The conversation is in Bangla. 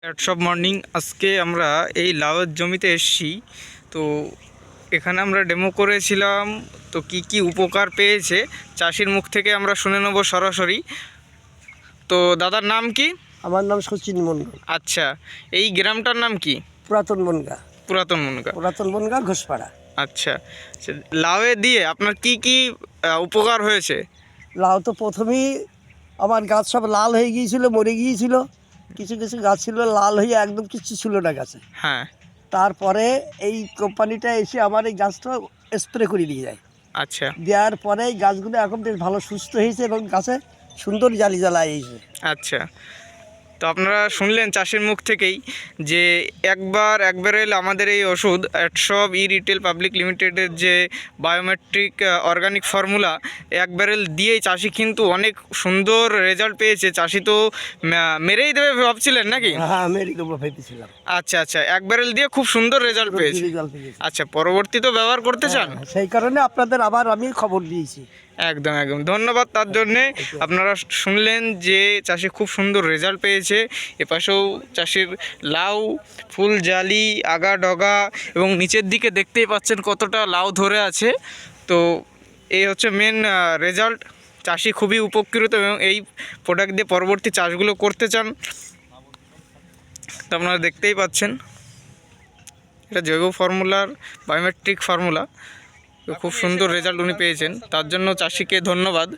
সব মর্নিং আজকে আমরা এই লাউয়ের জমিতে এসেছি। তো এখানে আমরা ডেমো করেছিলাম। তো কি কি উপকার পেয়েছে চাষির মুখ থেকে আমরা শুনে নেব সরাসরি। তো দাদার নাম কি? আমার নাম সচিন মন্ডল। আচ্ছা, এই গ্রামটার নাম কি? পুরাতন বনগা। পুরাতন মুনগা। পুরাতন বনগা ঘোষপাড়া। আচ্ছা, লাউয়ে দিয়ে আপনার কি কি উপকার হয়েছে? লাউ তো প্রথমেই আমার গাছ সব লাল হয়ে গিয়েছিল, মরে গিয়েছিল। কিছু কিছু গাছ ছিল লাল হয়ে একদম কিছু ছিল না গাছে। হ্যাঁ। তারপরে এই কোম্পানিটা এসে আমার এই গাছটা স্প্রে করে দিয়ে যায়। আচ্ছা দেওয়ার পরে এই গাছগুলো এখন বেশ ভালো সুস্থ হয়েছে এবং গাছে সুন্দর জালি জ্বালা এসেছে। আচ্ছা, তো আপনারা শুনলেন চাষির মুখ থেকেই যে একবারে আমাদের এই ওষুধ অ্যাডসব ই রিটেল পাবলিক লিমিটেডের যে বায়োমেট্রিক অর্গানিক ফর্মুলা, এক ব্যারেল দিয়েই চাষি কিন্তু অনেক সুন্দর রেজাল্ট পেয়েছে। চাষি তো মেরেই দেবে ভাবছিলেন নাকি? হ্যাঁ, আমি এরকম ভেবেছিলাম। আচ্ছা আচ্ছা, এক ব্যারেল দিয়ে খুব সুন্দর রেজাল্ট পেয়েছে। আচ্ছা, পরবর্তীতেও ব্যবহার করতে চান? সেই কারণে আপনাদের আবার আমি খবর দিয়েছি। একদম একদম ধন্যবাদ তার জন্যে। আপনারা শুনলেন যে চাষি খুব সুন্দর রেজাল্ট পেয়েছে। এপাশেও চাষির লাউ ফুল জালি আগা ডগা এবং নিচের দিকে দেখতেই পাচ্ছেন কতটা লাউ ধরে আছে। তো এই হচ্ছে মেন রেজাল্ট। চাষি খুবই উপকৃত এবং এই প্রোডাক্ট দিয়ে পরবর্তী চাষগুলো করতে চান। তো আপনারা দেখতেই পাচ্ছেন এটা জৈব ফর্মুলার বায়োমেট্রিক ফর্মুলা। খুব সুন্দর রেজাল্ট উনি পেয়েছেন, তার জন্য চাষিকে ধন্যবাদ।